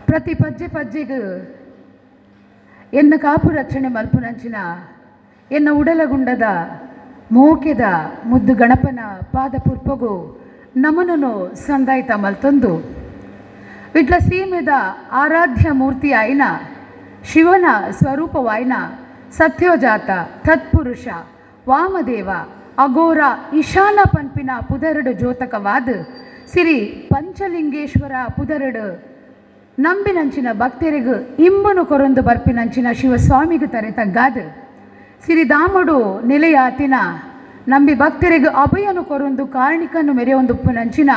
ಪ್ರತಿ ಪಜ್ಜೆ ಪಜ್ಜೆಗೂ ಎನ್ನ ಕಾಪು ರಕ್ಷಣೆ ಮಲ್ಪುನಂಚಿನ ಎನ್ನ ಉಡಲಗುಂಡದ ಮೋಕೆದ ಮುದ್ದು ಗಣಪನ ಪಾದ ಪುರ್ಪಗು ನಮನನು ಸಂದಾಯಿತ ಮಲ್ತೊಂದು ಇಟ್ಲ ಸೀಮೆದ ಆರಾಧ್ಯ ಮೂರ್ತಿ ಆಯ್ನ ಶಿವನ ಸ್ವರೂಪವಾಯ್ನ ಸತ್ಯೋಜಾತ ತತ್ಪುರುಷ ವಾಮದೇವ ಅಘೋರ ಈಶಾನ ಪನ್ಪಿನ ಪುದರಡು ಜ್ಯೋತಕವಾದ ಸಿರಿ ಪಂಚಲಿಂಗೇಶ್ವರ ಪುದರಡು ನಂಬಿನಂಚಿನ ಭಕ್ತರಿಗೂ ಇಂಬನು ಕೊರೊಂದು ಬರ್ಪಿನಂಚಿನ ಶಿವಸ್ವಾಮಿಗೂ ತರೆ ತಗ್ಗಾದ ಸಿರಿ ದಾಮಡು ನೆಲೆಯಾತಿನ ನಂಬಿ ಭಕ್ತರಿಗೂ ಅಭಯನು ಕೊರೊಂದು ಕಾರಣಿಕನ್ನು ಮೆರೆಯೊಂದುಪ್ಪುನಂಚಿನ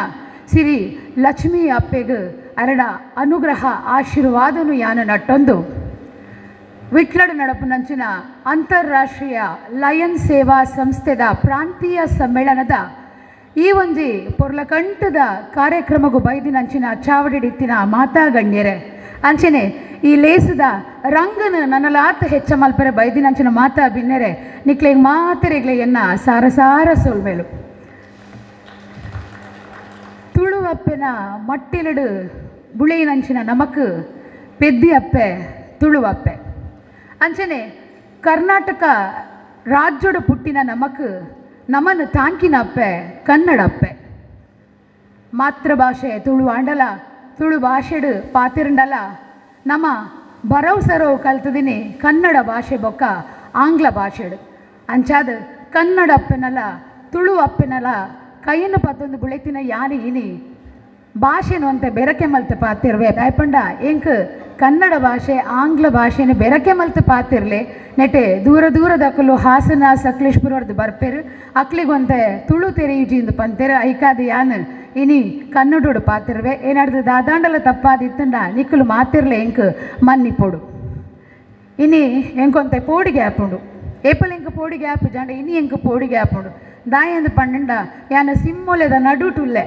ಸಿರಿ ಲಕ್ಷ್ಮೀ ಅಪ್ಪೆಗೂ ಅರಡ ಅನುಗ್ರಹ ಆಶೀರ್ವಾದನು ಯಾನ ನಟ್ಟೊಂದು ವಿಟ್ಲಡು ನಡಪುನಂಚಿನ ಅಂತಾರಾಷ್ಟ್ರೀಯ ಲಯನ್ಸ್ ಸೇವಾ ಸಂಸ್ಥೆದ ಪ್ರಾಂತೀಯ ಸಮ್ಮೇಳನದ ಈ ಒಂಜಿ ಪೊರ್ಲಕಂಠದ ಕಾರ್ಯಕ್ರಮಗೂ ಬೈದಿನಂಚಿನ ಚಾವಡಿಡಿತ್ತಿನ ಮಾತಾಗಣ್ಯರೆ ಅಂಚನೆ ಈ ಲೇಸದ ರಂಗನ ನನಲಾತ ಹೆಚ್ಚ ಮಲ್ಪರೆ ಬೈದಿನಂಚಿನ ಮಾತಾ ಬಿನ್ನೆರೆ ನಿಕ್ಲೆಗ್ ಮಾತರೆಗ್ಲೆ ಎನ್ನ ಸಾರ ಸಾರ ಸೊಲ್ಮೇಲು ತುಳುವಪ್ಪೆನ ಮಟ್ಟಿಲಡು ಬುಳೆಯಿನಂಚಿನ ನಮಕ್ ಪೆದ್ದಿ ಅಪ್ಪೆ ತುಳುವಪ್ಪೆ ಅಂಚನೆ ಕರ್ನಾಟಕ ರಾಜ್ಯಡು ಪುಟ್ಟಿನ ನಮಕ್ ನಮನ ತಾಂಕಿನ ಅಪ್ಪೆ ಕನ್ನಡ ಅಪ್ಪೆ ಮಾತೃಭಾಷೆ ತುಳು ಆಂಡಲ ತುಳು ಭಾಷೆಡು ಪಾತಿರಂಡಲ ನಮ್ಮ ಬರವಸರೋ ಕಲ್ತದಿನಿ ಕನ್ನಡ ಭಾಷೆ ಬೊಕ್ಕ ಆಂಗ್ಲ ಭಾಷೆಡು ಅಂಚಾದ ಕನ್ನಡ ಅಪ್ಪೆನಲ್ಲ ತುಳು ಅಪ್ಪೆನಲ್ಲ ಕೈಯನ್ನು ಪತ್ತೊಂದು ಬುಳೆತಿನ ಯಾನಿ ಇನಿ ಭಾಷೆನು ಅಂತ ಬೆರಕೆ ಮಲ್ತೆ ಪಾತಿರ್ವೆ ದಯಪಂಡ ಎಂಕ್ ಕನ್ನಡ ಭಾಷೆ ಆಂಗ್ಲ ಭಾಷೆನ ಬೆರಕೆ ಮಲ್ತೆ ಪಾತಿರ್ಲೆ ನೆಟೆ ದೂರ ದೂರದಕ್ಕಲು ಹಾಸನ ಸಕಲೇಶ್ಪುರದ್ದು ಬರ್ಪೇರು ಅಕ್ಲಿಗೊಂತೆ ತುಳು ತೆರೆಯುಜಿಂದು ಪಂತೇರು ಐಕಾದ ಯಾನ್ ಇನಿ ಕನ್ನಡೋಡು ಪಾತಿರ್ವೆ ಏನಾಡ್ದು ದಾದಾಂಡಲ ತಪ್ಪಾದಿತ್ತಂಡ ನಿಕ್ಕಲು ಮಾತಿರ್ಲೆ ಎಂಕ್ ಮನ್ನಿ ಪೋಡು ಇನಿ ಎಂಕೊಂತೆ ಪೋಡಿಗೆ ಆಪುಂಡು ಏಪಲ್ ಎಂಕ ಪೋಡಿಗೆ ಆಪು ಜಾಂಡ ಇನಿ ಎಂಕ ಪೋಡಿಗೆ ಆಪುಂಡು ದಾಯಂದು ಪಂಡ ಯಾನ ಸಿಮ್ಮೊಲೆದ ನಡುಟುಲ್ಲೆ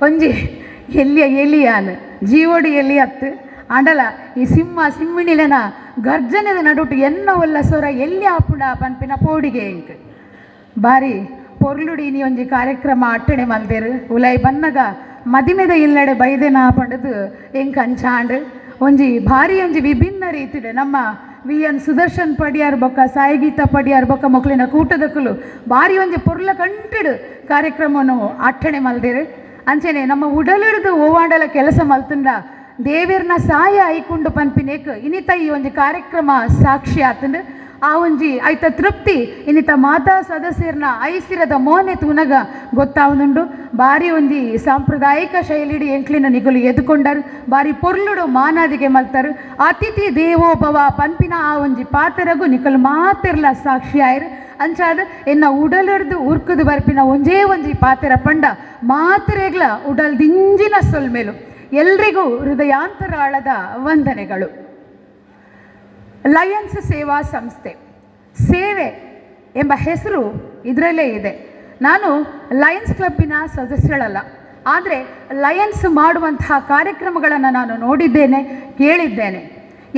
ಒಂಜಿ ಎಲ್ಲಿಯ ಎಲಿಯಾನ್ ಜೀವೋಡು ಎಲ್ಲಿ ಹತ್ತು ಆಂಡಲ ಈ ಸಿಮ್ಮಿಣಿಲೆನ ಗರ್ಜನೆದ ನಡುಟು ಎನ್ನ ಒಲ್ಲ ಸ್ವರ ಎಲ್ಲಿ ಆಪುಂಡ ಪನ್ಪಿನ ಪೋಡಿಗೆ ಎಂಕ್ ಬಾರಿ ಪೊರ್ಲುಡಿ ನೀ ಒಂಜಿ ಕಾರ್ಯಕ್ರಮ ಅಟ್ಟಣೆ ಮಲ್ದೇರು ಉಲೈ ಬನ್ನಗ ಮದಿಮೆದ ಇಲ್ಲಡೆ ಬೈದೆನ ಪಂಡದು ಎಂಕ್ ಅಂಚಾಂಡ್ ಒಂಜಿ ಭಾರಿ ಒಂಜಿ ವಿಭಿನ್ನ ರೀತಿಡೆ ನಮ್ಮ ವಿ.ಎನ್. ಸುದರ್ಶನ್ ಪಡಿಯಾರ್ ಬೊಕ್ಕ ಸಾಯಿಗೀತ ಪಡಿಯಾರ್ ಬೊಕ್ಕ ಮೊಕ್ಲಿನ ಕೂಟದಕ್ಕಲು ಭಾರಿ ಒಂಜಿ ಪೊರ್ಲ ಕಂಟಿಡು ಕಾರ್ಯಕ್ರಮವನ್ನು ಅಟ್ಟಣೆ ಮಲ್ದೇರು ಅಂಚನೆ ನಮ್ಮ ಉಡಲಿಡ್ದು ಓವಾಂಡಲ ಕೆಲಸ ಮಲ್ತುಂಡ ದೇವೇರ್ನ ಸಹಾಯ ಐಕೊಂಡು ಪನ್ಪಿನೇಕ್ ಇನ್ನಿತ ಈ ಒಂಜಿ ಕಾರ್ಯಕ್ರಮ ಸಾಕ್ಷಿ ಆತಂಡು ಆ ಒಂಜಿ ಐತ ತೃಪ್ತಿ ಇನ್ನಿತ ಮಾತಾ ಸದಸ್ಯರ್ನ ಐಸಿರದ ಮೋನೆ ತುನಗ ಗೊತ್ತಾವನುಂಡು ಬಾರಿ ಒಂಜಿ ಸಾಂಪ್ರದಾಯಿಕ ಶೈಲಿಡಿ ಎಂಕ್ಲಿನ ನಿಗುಲು ಎದುಕೊಂಡರು ಬಾರಿ ಪೊರ್ಲುಡು ಮಾನಾದಿಗೆ ಮಲ್ತರು ಅತಿಥಿ ದೇವೋಭವ ಪನ್ಪಿನ ಆ ಒಂಜಿ ಪಾತೆರಗು ನಿಕಲು ಮಾತೆರ್ಲ ಸಾಕ್ಷಿ ಆಯ್ರು ಅಂಚಾದ ಎನ್ನ ಉಡಲಿಡ್ದು ಉರ್ಕುದು ಬರ್ಪಿನ ಒಂಜೇ ಒಂಜಿ ಪಾತೆರ ಪಂಡ ಮಾತೆರೆಗ್ಲ ಉಡಲ್ದಿಂಜಿನ ಸೊಲ್ಮೇಲು ಎಲ್ರಿಗೂ ಹೃದಯಾಂತರಾಳದ ವಂದನೆಗಳು. ಲಯನ್ಸ್ ಸೇವಾ ಸಂಸ್ಥೆ ಸೇವೆ ಎಂಬ ಹೆಸರು ಇದರಲ್ಲೇ ಇದೆ. ನಾನು ಲಯನ್ಸ್ ಕ್ಲಬ್ಬಿನ ಸದಸ್ಯಳಲ್ಲ, ಆದರೆ ಲಯನ್ಸ್ ಮಾಡುವಂತಹ ಕಾರ್ಯಕ್ರಮಗಳನ್ನು ನಾನು ನೋಡಿದ್ದೇನೆ, ಕೇಳಿದ್ದೇನೆ.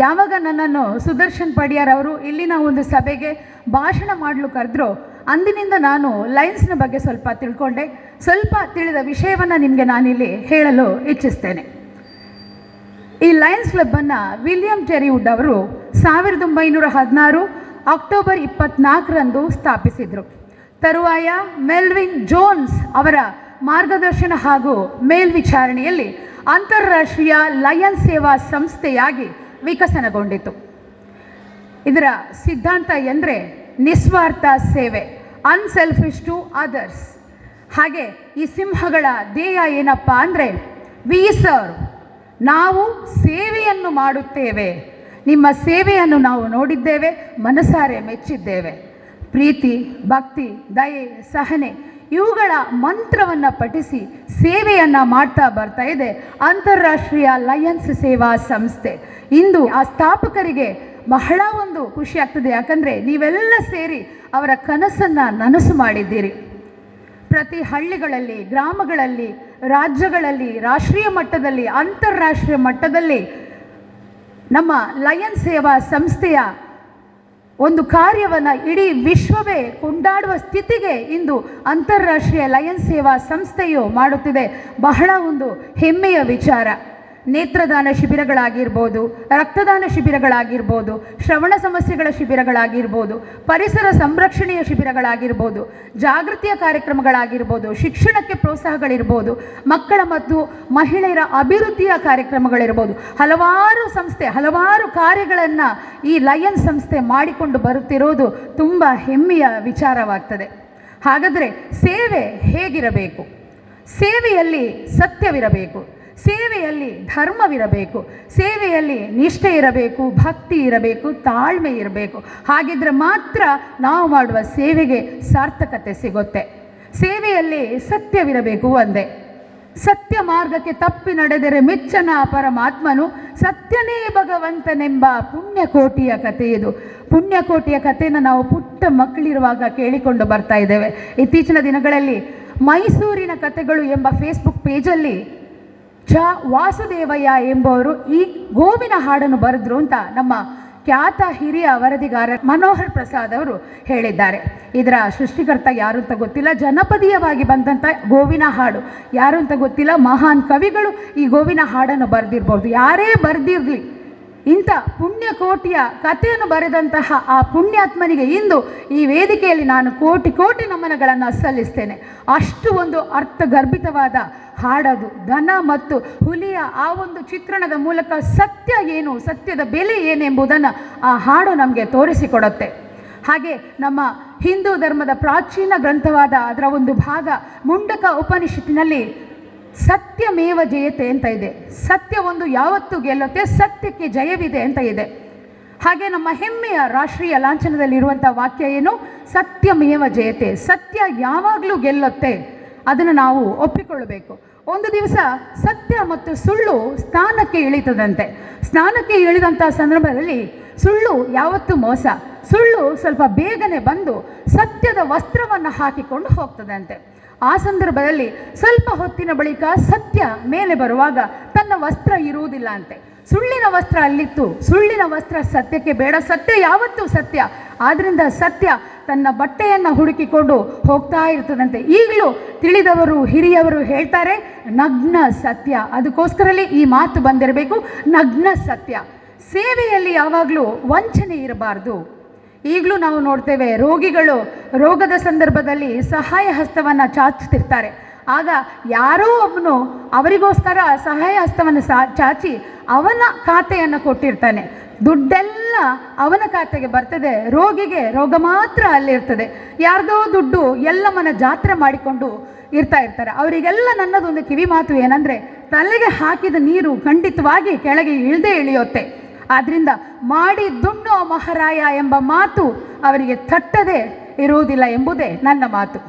ಯಾವಾಗ ನನ್ನನ್ನು ಸುದರ್ಶನ್ ಪಡಿಯಾರ್ ಅವರು ಇಲ್ಲಿನ ಒಂದು ಸಭೆಗೆ ಭಾಷಣ ಮಾಡಲು ಕರೆದ್ರು, ಅಂದಿನಿಂದ ನಾನು ಲಯನ್ಸ್ನ ಬಗ್ಗೆ ಸ್ವಲ್ಪ ತಿಳ್ಕೊಂಡೆ. ಸ್ವಲ್ಪ ತಿಳಿದ ವಿಷಯವನ್ನು ನಿಮಗೆ ನಾನಿಲ್ಲಿ ಹೇಳಲು ಇಚ್ಛಿಸ್ತೇನೆ. ಈ ಲಯನ್ಸ್ ಕ್ಲಬ್ಬನ್ನು ವಿಲಿಯಂ ಚೆರಿವುಡ್ ಅವರು 1916 ಅಕ್ಟೋಬರ್ 24ರಂದು ಸ್ಥಾಪಿಸಿದರು. ತರುವಾಯ ಮೆಲ್ವಿನ್ ಜೋನ್ಸ್ ಅವರ ಮಾರ್ಗದರ್ಶನ ಹಾಗೂ ಮೇಲ್ವಿಚಾರಣೆಯಲ್ಲಿ ಅಂತಾರಾಷ್ಟ್ರೀಯ ಲಯನ್ಸ್ ಸೇವಾ ಸಂಸ್ಥೆಯಾಗಿ ವಿಕಸನಗೊಂಡಿತು. ಇದರ ಸಿದ್ಧಾಂತ ಎಂದರೆ ನಿಸ್ವಾರ್ಥ ಸೇವೆ, ಅನ್ಸೆಲ್ಫಿಶ್ ಟು ಅದರ್ಸ್. ಹಾಗೆ ಈ ಸಿಂಹಗಳ ಧ್ಯೇಯ ಏನಪ್ಪ ಅಂದರೆ ವಿ ಸರ್ವ್, ನಾವು ಸೇವೆಯನ್ನು ಮಾಡುತ್ತೇವೆ, ನಿಮ್ಮ ಸೇವೆಯನ್ನು ನಾವು ನೋಡಿದ್ದೇವೆ, ಮನಸಾರೆ ಮೆಚ್ಚಿದ್ದೇವೆ. ಪ್ರೀತಿ, ಭಕ್ತಿ, ದಯೆ, ಸಹನೆ ಇವುಗಳ ಮಂತ್ರವನ್ನು ಪಠಿಸಿ ಸೇವೆಯನ್ನು ಮಾಡ್ತಾ ಬರ್ತಾ ಇದೆ ಅಂತಾರಾಷ್ಟ್ರೀಯ ಲಯನ್ಸ್ ಸೇವಾ ಸಂಸ್ಥೆ. ಇಂದು ಆ ಸ್ಥಾಪಕರಿಗೆ ಬಹಳ ಒಂದು ಖುಷಿ ಆಗ್ತದೆ, ಯಾಕಂದರೆ ನೀವೆಲ್ಲ ಸೇರಿ ಅವರ ಕನಸನ್ನು ನನಸು ಮಾಡಿದ್ದೀರಿ. ಪ್ರತಿ ಹಳ್ಳಿಗಳಲ್ಲಿ, ಗ್ರಾಮಗಳಲ್ಲಿ, ರಾಜ್ಯಗಳಲ್ಲಿ, ರಾಷ್ಟ್ರೀಯ ಮಟ್ಟದಲ್ಲಿ, ಅಂತಾರಾಷ್ಟ್ರೀಯ ಮಟ್ಟದಲ್ಲಿ ನಮ್ಮ ಲಯನ್ಸ್ ಸೇವಾ ಸಂಸ್ಥೆಯ ಒಂದು ಕಾರ್ಯವನ್ನು ಇಡೀ ವಿಶ್ವವೇ ಕೊಂಡಾಡುವ ಸ್ಥಿತಿಗೆ ಇಂದು ಅಂತಾರಾಷ್ಟ್ರೀಯ ಲಯನ್ಸ್ ಸೇವಾ ಸಂಸ್ಥೆಯು ಮಾಡುತ್ತಿದೆ. ಬಹಳ ಒಂದು ಹೆಮ್ಮೆಯ ವಿಚಾರ. ನೇತ್ರದಾನ ಶಿಬಿರಗಳಾಗಿರ್ಬೋದು, ರಕ್ತದಾನ ಶಿಬಿರಗಳಾಗಿರ್ಬೋದು, ಶ್ರವಣ ಸಮಸ್ಯೆಗಳ ಶಿಬಿರಗಳಾಗಿರ್ಬೋದು, ಪರಿಸರ ಸಂರಕ್ಷಣೆಯ ಶಿಬಿರಗಳಾಗಿರ್ಬೋದು, ಜಾಗೃತಿಯ ಕಾರ್ಯಕ್ರಮಗಳಾಗಿರ್ಬೋದು, ಶಿಕ್ಷಣಕ್ಕೆ ಪ್ರೋತ್ಸಾಹಗಳಿರ್ಬೋದು, ಮಕ್ಕಳ ಮತ್ತು ಮಹಿಳೆಯರ ಅಭಿವೃದ್ಧಿಯ ಕಾರ್ಯಕ್ರಮಗಳಿರ್ಬೋದು, ಹಲವಾರು ಸಂಸ್ಥೆ ಹಲವಾರು ಕಾರ್ಯಗಳನ್ನು ಈ ಲಯನ್ಸ್ ಸಂಸ್ಥೆ ಮಾಡಿಕೊಂಡು ಬರುತ್ತಿರೋದು ತುಂಬ ಹೆಮ್ಮೆಯ ವಿಚಾರವಾಗ್ತದೆ. ಹಾಗಾದರೆ ಸೇವೆ ಹೇಗಿರಬೇಕು? ಸೇವೆಯಲ್ಲಿ ಸತ್ಯವಿರಬೇಕು, ಸೇವೆಯಲ್ಲಿ ಧರ್ಮವಿರಬೇಕು, ಸೇವೆಯಲ್ಲಿ ನಿಷ್ಠೆ ಇರಬೇಕು, ಭಕ್ತಿ ಇರಬೇಕು, ತಾಳ್ಮೆ ಇರಬೇಕು. ಹಾಗಿದ್ರೆ ಮಾತ್ರ ನಾವು ಮಾಡುವ ಸೇವೆಗೆ ಸಾರ್ಥಕತೆ ಸಿಗುತ್ತೆ. ಸೇವೆಯಲ್ಲಿ ಸತ್ಯವಿರಬೇಕು ಒಂದೇ. ಸತ್ಯ ಮಾರ್ಗಕ್ಕೆ ತಪ್ಪಿ ನಡೆದರೆ ಮೆಚ್ಚನ ಪರಮಾತ್ಮನು, ಸತ್ಯನೇ ಭಗವಂತನೆಂಬ ಪುಣ್ಯಕೋಟಿಯ ಕಥೆ ಇದು. ಪುಣ್ಯಕೋಟಿಯ ಕಥೆಯನ್ನು ನಾವು ಪುಟ್ಟ ಮಕ್ಕಳಿರುವಾಗ ಕೇಳಿಕೊಂಡು ಬರ್ತಾ ಇದ್ದೇವೆ. ಇತ್ತೀಚಿನ ದಿನಗಳಲ್ಲಿ ಮೈಸೂರಿನ ಕಥೆಗಳು ಎಂಬ ಫೇಸ್ಬುಕ್ ಪೇಜಲ್ಲಿ ವಾಸುದೇವಯ್ಯ ಎಂಬುವರು ಈ ಗೋವಿನ ಹಾಡನ್ನು ಬರೆದ್ರು ಅಂತ ನಮ್ಮ ಖ್ಯಾತ ಹಿರಿಯ ವರದಿಗಾರ ಮನೋಹರ್ ಪ್ರಸಾದ್ ಅವರು ಹೇಳಿದ್ದಾರೆ. ಇದರ ಸೃಷ್ಟಿಕರ್ತ ಯಾರು ಅಂತ ಗೊತ್ತಿಲ್ಲ, ಜನಪದೀಯವಾಗಿ ಬಂದಂಥ ಗೋವಿನ ಹಾಡು ಯಾರು ಅಂತ ಗೊತ್ತಿಲ್ಲ. ಮಹಾನ್ ಕವಿಗಳು ಈ ಗೋವಿನ ಹಾಡನ್ನು ಬರೆದಿರ್ಬೋದು. ಯಾರೇ ಬರೆದಿರಲಿ, ಇಂಥ ಪುಣ್ಯಕೋಟಿಯ ಕಥೆಯನ್ನು ಬರೆದಂತಹ ಆ ಪುಣ್ಯಾತ್ಮನಿಗೆ ಇಂದು ಈ ವೇದಿಕೆಯಲ್ಲಿ ನಾನು ಕೋಟಿ ಕೋಟಿ ನಮನಗಳನ್ನು ಸಲ್ಲಿಸ್ತೇನೆ. ಅಷ್ಟು ಒಂದು ಅರ್ಥಗರ್ಭಿತವಾದ ಹಾಡದು. ದನ ಮತ್ತು ಹುಲಿಯ ಆ ಒಂದು ಚಿತ್ರಣದ ಮೂಲಕ ಸತ್ಯ ಏನು, ಸತ್ಯದ ಬೆಲೆ ಏನೆಂಬುದನ್ನು ಆ ಹಾಡು ನಮಗೆ ತೋರಿಸಿಕೊಡುತ್ತೆ. ಹಾಗೆ ನಮ್ಮ ಹಿಂದೂ ಧರ್ಮದ ಪ್ರಾಚೀನ ಗ್ರಂಥವಾದ ಅದರ ಒಂದು ಭಾಗ ಮುಂಡಕ ಉಪನಿಷತ್ತಿನಲ್ಲಿ ಸತ್ಯಮೇವ ಜಯತೆ ಅಂತ ಇದೆ. ಸತ್ಯ ಒಂದು ಯಾವತ್ತೂ ಗೆಲ್ಲುತ್ತೆ, ಸತ್ಯಕ್ಕೆ ಜಯವಿದೆ ಅಂತ ಇದೆ. ಹಾಗೆ ನಮ್ಮ ಹೆಮ್ಮೆಯ ರಾಷ್ಟ್ರೀಯ ಲಾಂಛನದಲ್ಲಿರುವಂಥ ವಾಕ್ಯ ಏನು? ಸತ್ಯಮೇವ ಜಯತೆ. ಸತ್ಯ ಯಾವಾಗಲೂ ಗೆಲ್ಲುತ್ತೆ, ಅದನ್ನು ನಾವು ಒಪ್ಪಿಕೊಳ್ಳಬೇಕು. ಒಂದು ದಿವಸ ಸತ್ಯ ಮತ್ತು ಸುಳ್ಳು ಸ್ನಾನಕ್ಕೆ ಇಳಿತದಂತೆ. ಸ್ನಾನಕ್ಕೆ ಇಳಿದಂಥ ಸಂದರ್ಭದಲ್ಲಿ ಸುಳ್ಳು ಯಾವತ್ತೂ ಮೋಸ. ಸುಳ್ಳು ಸ್ವಲ್ಪ ಬೇಗನೆ ಬಂದು ಸತ್ಯದ ವಸ್ತ್ರವನ್ನು ಹಾಕಿಕೊಂಡು ಹೋಗ್ತದಂತೆ. ಆ ಸಂದರ್ಭದಲ್ಲಿ ಸ್ವಲ್ಪ ಹೊತ್ತಿನ ಬಳಿಕ ಸತ್ಯ ಮೇಲೆ ಬರುವಾಗ ತನ್ನ ವಸ್ತ್ರ ಇರುವುದಿಲ್ಲ ಅಂತೆ. ಸುಳ್ಳಿನ ವಸ್ತ್ರ ಅಲ್ಲಿತ್ತು. ಸುಳ್ಳಿನ ವಸ್ತ್ರ ಸತ್ಯಕ್ಕೆ ಬೇಡ, ಸತ್ಯ ಯಾವತ್ತೂ ಸತ್ಯ. ಆದ್ದರಿಂದ ಸತ್ಯ ತನ್ನ ಬಟ್ಟೆಯನ್ನು ಹುಡುಕಿಕೊಂಡು ಹೋಗ್ತಾ ಇರ್ತದಂತೆ. ಈಗಲೂ ತಿಳಿದವರು ಹಿರಿಯವರು ಹೇಳ್ತಾರೆ ನಗ್ನ ಸತ್ಯ. ಅದಕ್ಕೋಸ್ಕರಲೇ ಈ ಮಾತು ಬಂದಿರಬೇಕು, ನಗ್ನ ಸತ್ಯ. ಸೇವೆಯಲ್ಲಿ ಯಾವಾಗಲೂ ವಂಚನೆ ಇರಬಾರ್ದು. ಈಗಲೂ ನಾವು ನೋಡ್ತೇವೆ, ರೋಗಿಗಳು ರೋಗದ ಸಂದರ್ಭದಲ್ಲಿ ಸಹಾಯ ಹಸ್ತವನ್ನು ಚಾಚುತ್ತಿರ್ತಾರೆ. ಆಗ ಯಾರೋ ಒಬ್ಬನು ಅವರಿಗೋಸ್ಕರ ಸಹಾಯ ಹಸ್ತವನ್ನು ಚಾಚಿ ಅವನ ಖಾತೆಯನ್ನು ಕೊಟ್ಟಿರ್ತಾನೆ. ದುಡ್ಡೆಲ್ಲ ಅವನ ಖಾತೆಗೆ ಬರ್ತದೆ, ರೋಗಿಗೆ ರೋಗ ಮಾತ್ರ ಅಲ್ಲಿರ್ತದೆ. ಯಾರ್ದೋ ದುಡ್ಡು ಎಲ್ಲಮ್ಮನ ಜಾತ್ರೆ ಮಾಡಿಕೊಂಡು ಇರ್ತಾರೆ. ಅವರಿಗೆಲ್ಲ ನನ್ನದೊಂದು ಕಿವಿ ಮಾತು ಏನಂದರೆ, ತಲೆಗೆ ಹಾಕಿದ ನೀರು ಖಂಡಿತವಾಗಿ ಕೆಳಗೆ ಇಳಿಯುತ್ತೆ. ಆದ್ದರಿಂದ ಮಾಡಿ ದುಣ್ಣೋ ಮಹಾರಾಯ ಎಂಬ ಮಾತು ಅವರಿಗೆ ತಟ್ಟದೇ ಇರುವುದಿಲ್ಲ ಎಂಬುದೇ ನನ್ನ ಮಾತು.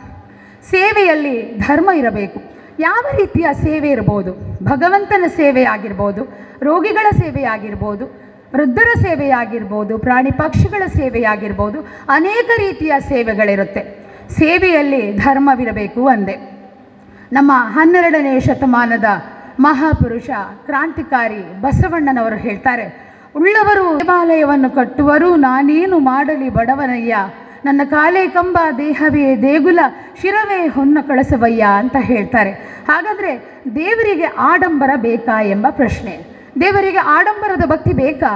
ಸೇವೆಯಲ್ಲಿ ಧರ್ಮ ಇರಬೇಕು. ಯಾವ ರೀತಿಯ ಸೇವೆ ಇರ್ಬೋದು? ಭಗವಂತನ ಸೇವೆ ಆಗಿರ್ಬೋದು, ರೋಗಿಗಳ ಸೇವೆ ಆಗಿರ್ಬೋದು, ವೃದ್ಧರ ಸೇವೆಯಾಗಿರ್ಬೋದು, ಪ್ರಾಣಿ ಪಕ್ಷಿಗಳ ಸೇವೆಯಾಗಿರ್ಬೋದು, ಅನೇಕ ರೀತಿಯ ಸೇವೆಗಳಿರುತ್ತೆ. ಸೇವೆಯಲ್ಲಿ ಧರ್ಮವಿರಬೇಕು ಅಂದೆ. ನಮ್ಮ 12ನೇ ಶತಮಾನದ ಮಹಾಪುರುಷ ಕ್ರಾಂತಿಕಾರಿ ಬಸವಣ್ಣನವರು ಹೇಳ್ತಾರೆ, ಉಳ್ಳವರು ದೇವಾಲಯವನ್ನು ಕಟ್ಟುವರು, ನಾನೇನು ಮಾಡಲಿ ಬಡವನಯ್ಯ, ನನ್ನ ಕಾಲೇ ಕಂಬ ದೇಹವೇ ದೇಗುಲ, ಶಿರವೇ ಹೊನ್ನ ಕಳಸವಯ್ಯ ಅಂತ ಹೇಳ್ತಾರೆ. ಹಾಗಾದರೆ ದೇವರಿಗೆ ಆಡಂಬರ ಬೇಕಾ ಎಂಬ ಪ್ರಶ್ನೆ. ದೇವರಿಗೆ ಆಡಂಬರದ ಭಕ್ತಿ ಬೇಕಾ?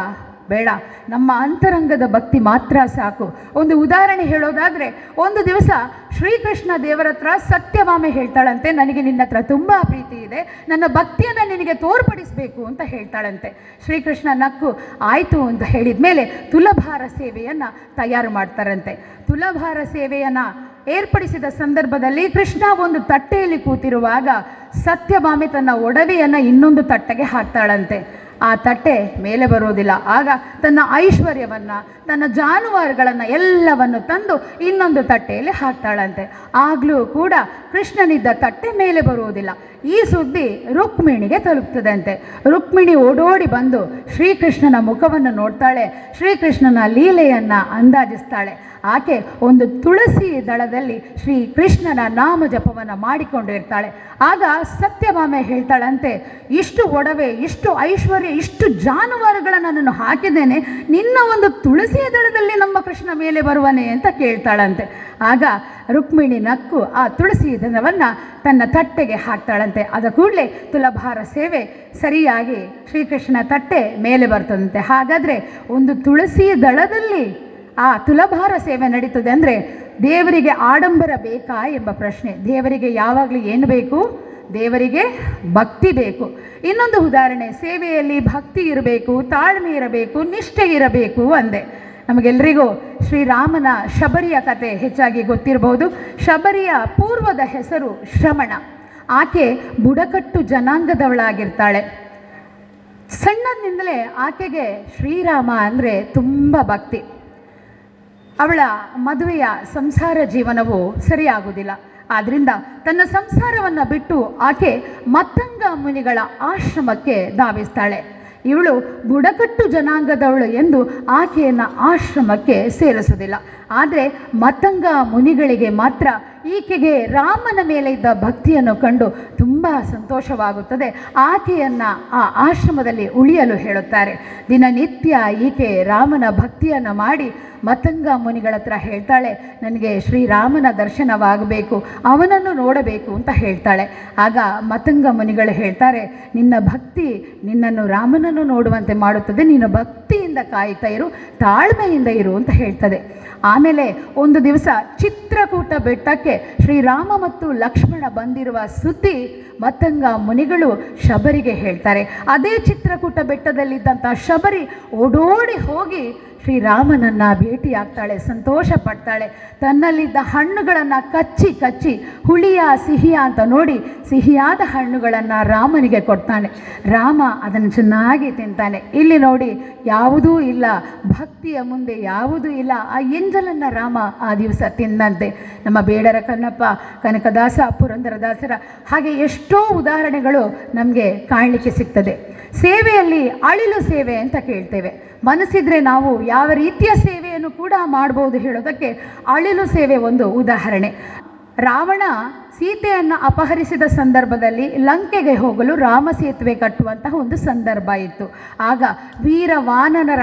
ಬೇಡ. ನಮ್ಮ ಅಂತರಂಗದ ಭಕ್ತಿ ಮಾತ್ರ ಸಾಕು. ಒಂದು ಉದಾಹರಣೆ ಹೇಳೋದಾದರೆ, ಒಂದು ದಿವಸ ಶ್ರೀಕೃಷ್ಣ ದೇವರ ಹತ್ರ ಸತ್ಯಭಾಮೆ ಹೇಳ್ತಾಳಂತೆ, ನನಗೆ ನಿನ್ನ ಹತ್ರ ತುಂಬ ಪ್ರೀತಿ ಇದೆ, ನನ್ನ ಭಕ್ತಿಯನ್ನು ನಿನಗೆ ತೋರ್ಪಡಿಸಬೇಕು ಅಂತ ಹೇಳ್ತಾಳಂತೆ. ಶ್ರೀಕೃಷ್ಣ ನಕ್ಕು ಆಯಿತು ಅಂತ ಹೇಳಿದ ಮೇಲೆ ತುಲಭಾರ ಸೇವೆಯನ್ನು ತಯಾರು ಮಾಡ್ತಾರಂತೆ. ತುಲಭಾರ ಸೇವೆಯನ್ನು ಏರ್ಪಡಿಸಿದ ಸಂದರ್ಭದಲ್ಲಿ ಕೃಷ್ಣ ಒಂದು ತಟ್ಟೆಯಲ್ಲಿ ಕೂತಿರುವಾಗ ಸತ್ಯಭಾಮೆ ತನ್ನ ಒಡವೆಯನ್ನು ಇನ್ನೊಂದು ತಟ್ಟೆಗೆ ಹಾಕ್ತಾಳಂತೆ. ಆ ತಟ್ಟೆ ಮೇಲೆ ಬರೋದಿಲ್ಲ. ಆಗ ತನ್ನ ಐಶ್ವರ್ಯವನ್ನು, ತನ್ನ ಜಾನುವಾರುಗಳನ್ನು ಎಲ್ಲವನ್ನು ತಂದು ಇನ್ನೊಂದು ತಟ್ಟೆಯಲ್ಲಿ ಹಾಕ್ತಾಳಂತೆ. ಆಗಲೂ ಕೂಡ ಕೃಷ್ಣನಿದ್ದ ತಟ್ಟೆ ಮೇಲೆ ಬರುವುದಿಲ್ಲ. ಈ ಸುದ್ದಿ ರುಕ್ಮಿಣಿಗೆ ತಲುಪ್ತದಂತೆ. ರುಕ್ಮಿಣಿ ಓಡೋಡಿ ಬಂದು ಶ್ರೀಕೃಷ್ಣನ ಮುಖವನ್ನು ನೋಡ್ತಾಳೆ, ಶ್ರೀಕೃಷ್ಣನ ಲೀಲೆಯನ್ನು ಅಂದಾಜಿಸ್ತಾಳೆ. ಆಕೆ ಒಂದು ತುಳಸಿ ದಳದಲ್ಲಿ ಶ್ರೀಕೃಷ್ಣನ ನಾಮ ಜಪವನ್ನು ಮಾಡಿಕೊಂಡಿರ್ತಾಳೆ. ಆಗ ಸತ್ಯಭಾಮೆ ಹೇಳ್ತಾಳಂತೆ, ಇಷ್ಟು ಒಡವೆ, ಇಷ್ಟು ಐಶ್ವರ್ಯ, ಇಷ್ಟು ಜಾನುವಾರುಗಳನ್ನು ನಾನು ಹಾಕಿದ್ದೇನೆ, ನಿನ್ನ ಒಂದು ತುಳಸಿಯ ದಳದಲ್ಲಿ ನಮ್ಮ ಕೃಷ್ಣ ಮೇಲೆ ಬರುವನೆ ಅಂತ ಕೇಳ್ತಾಳಂತೆ. ಆಗ ರುಕ್ಮಿಣಿ ನಕ್ಕು ಆ ತುಳಸಿ ದಳವನ್ನು ತನ್ನ ತಟ್ಟೆಗೆ ಹಾಕ್ತಾಳಂತೆ. ಅದ ಕೂಡಲೇ ತುಲಾಭಾರ ಸೇವೆ ಸರಿಯಾಗಿ ಶ್ರೀಕೃಷ್ಣ ತಟ್ಟೆ ಮೇಲೆ ಬರ್ತದಂತೆ. ಹಾಗಾದರೆ ಒಂದು ತುಳಸಿ ದಳದಲ್ಲಿ ಆ ತುಲಾಭಾರ ಸೇವೆ ನಡೀತದೆ ಅಂದರೆ ದೇವರಿಗೆ ಆಡಂಬರ ಬೇಕಾ ಎಂಬ ಪ್ರಶ್ನೆ. ದೇವರಿಗೆ ಯಾವಾಗಲೂ ಏನು ಬೇಕು? ದೇವರಿಗೆ ಭಕ್ತಿ ಬೇಕು. ಇನ್ನೊಂದು ಉದಾಹರಣೆ, ಸೇವೆಯಲ್ಲಿ ಭಕ್ತಿ ಇರಬೇಕು, ತಾಳ್ಮೆ ಇರಬೇಕು, ನಿಷ್ಠೆ ಇರಬೇಕು ಅಂದೆ. ನಮಗೆಲ್ಲರಿಗೂ ಶ್ರೀರಾಮನ ಶಬರಿಯ ಕತೆ ಹೆಚ್ಚಾಗಿ ಗೊತ್ತಿರಬಹುದು. ಶಬರಿಯ ಪೂರ್ವದ ಹೆಸರು ಶ್ರಮಣ. ಆಕೆ ಬುಡಕಟ್ಟು ಜನಾಂಗದವಳಾಗಿರ್ತಾಳೆ. ಸಣ್ಣನಿಂದಲೇ ಆಕೆಗೆ ಶ್ರೀರಾಮ ಅಂದರೆ ತುಂಬ ಭಕ್ತಿ. ಅವಳ ಮದುವೆಯ ಸಂಸಾರ ಜೀವನವು ಸರಿಯಾಗುವುದಿಲ್ಲ. ಆದ್ದರಿಂದ ತನ್ನ ಸಂಸಾರವನ್ನು ಬಿಟ್ಟು ಆಕೆ ಮತ್ತಂಗ ಮುನಿಗಳ ಆಶ್ರಮಕ್ಕೆ ಧಾವಿಸ್ತಾಳೆ. ಇವಳು ಬುಡಕಟ್ಟು ಜನಾಂಗದವಳು ಎಂದು ಆಕೆಯನ್ನು ಆಶ್ರಮಕ್ಕೆ ಸೇರಿಸುವುದಿಲ್ಲ. ಆದರೆ ಮತ್ತಂಗ ಮುನಿಗಳಿಗೆ ಮಾತ್ರ ಈಕೆಗೆ ರಾಮನ ಮೇಲೆ ಇದ್ದ ಭಕ್ತಿಯನ್ನು ಕಂಡು ತುಂಬ ಸಂತೋಷವಾಗುತ್ತದೆ. ಆಕೆಯನ್ನು ಆ ಆಶ್ರಮದಲ್ಲಿ ಉಳಿಯಲು ಹೇಳುತ್ತಾರೆ. ದಿನನಿತ್ಯ ಈಕೆ ರಾಮನ ಭಕ್ತಿಯನ್ನು ಮಾಡಿ ಮತ್ತಂಗ ಮುನಿಗಳ ಹತ್ರ ಹೇಳ್ತಾಳೆ, ನನಗೆ ಶ್ರೀರಾಮನ ದರ್ಶನವಾಗಬೇಕು, ಅವನನ್ನು ನೋಡಬೇಕು ಅಂತ ಹೇಳ್ತಾಳೆ. ಆಗ ಮತ್ತಂಗ ಮುನಿಗಳು ಹೇಳ್ತಾರೆ, ನಿನ್ನ ಭಕ್ತಿ ನಿನ್ನನ್ನು ರಾಮನನ್ನು ನೋಡುವಂತೆ ಮಾಡುತ್ತದೆ, ನೀನು ಭಕ್ತಿಯಿಂದ ಕಾಯ್ತಾ ಇರು, ತಾಳ್ಮೆಯಿಂದ ಇರು ಅಂತ ಹೇಳ್ತದೆ. ಆಮೇಲೆ ಒಂದು ದಿವಸ ಚಿತ್ರಕೂಟ ಬೆಟ್ಟಕ್ಕೆ ಶ್ರೀರಾಮ ಮತ್ತು ಲಕ್ಷ್ಮಣ ಬಂದಿರುವ ಸುದ್ದಿ ಮತ್ತಂಗ ಮುನಿಗಳು ಶಬರಿಗೆ ಹೇಳ್ತಾರೆ. ಅದೇ ಚಿತ್ರಕೂಟ ಬೆಟ್ಟದಲ್ಲಿದ್ದಂಥ ಶಬರಿ ಓಡೋಡಿ ಹೋಗಿ ಶ್ರೀರಾಮನನ್ನು ಭೇಟಿಯಾಗ್ತಾಳೆ, ಸಂತೋಷ ಪಡ್ತಾಳೆ. ತನ್ನಲ್ಲಿದ್ದ ಹಣ್ಣುಗಳನ್ನು ಕಚ್ಚಿ ಕಚ್ಚಿ ಹುಳಿಯ ಸಿಹಿಯ ಅಂತ ನೋಡಿ ಸಿಹಿಯಾದ ಹಣ್ಣುಗಳನ್ನು ರಾಮನಿಗೆ ಕೊಡ್ತಾನೆ. ರಾಮ ಅದನ್ನು ಚೆನ್ನಾಗಿ ತಿಂತಾನೆ. ಇಲ್ಲಿ ನೋಡಿ, ಯಾವುದೂ ಇಲ್ಲ, ಭಕ್ತಿಯ ಮುಂದೆ ಯಾವುದೂ ಇಲ್ಲ. ಆ ಎಂಜಲನ್ನು ರಾಮ ಆ ದಿವಸ ತಿಂದಂತೆ. ನಮ್ಮ ಬೇಡರ ಕಣ್ಣಪ್ಪ, ಕನಕದಾಸ, ಪುರಂದರದಾಸರ ಹಾಗೆ ಎಷ್ಟೋ ಉದಾಹರಣೆಗಳು ನಮಗೆ ಕಾಣಲಿಕ್ಕೆ ಸಿಗ್ತದೆ. ಸೇವೆಯಲ್ಲಿ ಅಳಿಲು ಸೇವೆ ಅಂತ ಕೇಳ್ತೇವೆ. ಮನಸ್ಸಿದ್ರೆ ನಾವು ಯಾವ ರೀತಿಯ ಸೇವೆಯನ್ನು ಕೂಡ ಮಾಡ್ಬೋದು ಹೇಳೋದಕ್ಕೆ ಅಳಿಲು ಸೇವೆ ಒಂದು ಉದಾಹರಣೆ. ರಾವಣ ಸೀತೆಯನ್ನು ಅಪಹರಿಸಿದ ಸಂದರ್ಭದಲ್ಲಿ ಲಂಕೆಗೆ ಹೋಗಲು ರಾಮ ಸೇತುವೆ ಕಟ್ಟುವಂತಹ ಒಂದು ಸಂದರ್ಭ ಇತ್ತು. ಆಗ ವೀರ ವಾನರರ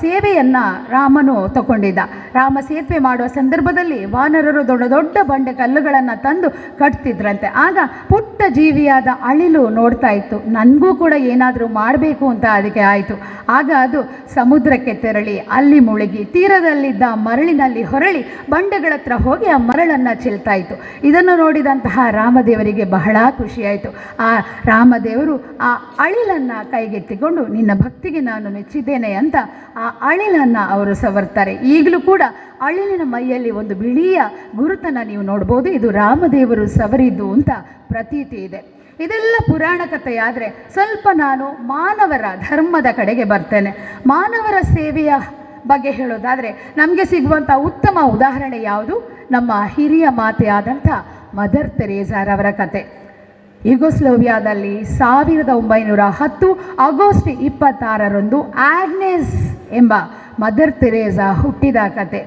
ಸೇವೆಯನ್ನು ರಾಮನು ತಗೊಂಡಿದ್ದ. ರಾಮ ಸೇತುವೆ ಮಾಡುವ ಸಂದರ್ಭದಲ್ಲಿ ವಾನರರು ದೊಡ್ಡ ದೊಡ್ಡ ಬಂಡೆ ಕಲ್ಲುಗಳನ್ನು ತಂದು ಕಟ್ತಿದ್ರಂತೆ. ಆಗ ಪುಟ್ಟ ಜೀವಿಯಾದ ಅಳಿಲು ನೋಡ್ತಾ ಇತ್ತು, ನನಗೂ ಕೂಡ ಏನಾದರೂ ಮಾಡಬೇಕು ಅಂತ ಅದಕ್ಕೆ ಆಯಿತು. ಆಗ ಅದು ಸಮುದ್ರಕ್ಕೆ ತೆರಳಿ ಅಲ್ಲಿ ಮುಳುಗಿ ತೀರದಲ್ಲಿದ್ದ ಮರಳಿನಲ್ಲಿ ಹೊರಳಿ ಬಂಡೆಗಳ ಹತ್ರ ಹೋಗಿ ಆ ಮರಳನ್ನು ಚೆಲ್ತಾ ಇತ್ತು. ಇದನ್ನು ನೋಡಿದಂತಹ ರಾಮದೇವರಿಗೆ ಬಹಳ ಖುಷಿಯಾಯಿತು. ಆ ರಾಮದೇವರು ಆ ಅಳಿಲನ್ನು ಕೈಗೆತ್ತಿಕೊಂಡು ನಿನ್ನ ಭಕ್ತಿಗೆ ನಾನು ಮೆಚ್ಚಿದ್ದೇನೆ ಅಂತ ಆ ಅಳಿಲನ್ನು ಅವರು ಸವರ್ತಾರೆ. ಈಗಲೂ ಕೂಡ ಅಳಿಲಿನ ಮೈಯಲ್ಲಿ ಒಂದು ಬಿಳಿಯ ಗುರುತನ್ನು ನೀವು ನೋಡ್ಬೋದು. ಇದು ರಾಮದೇವರು ಸವರಿದ್ದು ಅಂತ ಪ್ರತೀತಿ ಇದೆ. ಇದೆಲ್ಲ ಪುರಾಣ ಕಥೆಯಾದರೆ ಸ್ವಲ್ಪ ನಾನು ಮಾನವರ ಧರ್ಮದ ಕಡೆಗೆ ಬರ್ತೇನೆ. ಮಾನವರ ಸೇವೆಯ ಬಗ್ಗೆ ಹೇಳೋದಾದರೆ ನಮಗೆ ಸಿಗುವಂಥ ಉತ್ತಮ ಉದಾಹರಣೆ ಯಾವುದು? ನಮ್ಮ ಹಿರಿಯ ಮಾತೆಯಾದಂಥ ಮದರ್ ತೆರೇಸಾರವರ ಕತೆ. ಯುಗೋಸ್ಲೋವಿಯಾದಲ್ಲಿ 1910 ಆಗಸ್ಟ್ 26ರಂದು ಆಗ್ನೆಸ್ ಎಂಬ ಮದರ್ ತೆರೇಸಾ ಹುಟ್ಟಿದ ಕತೆ.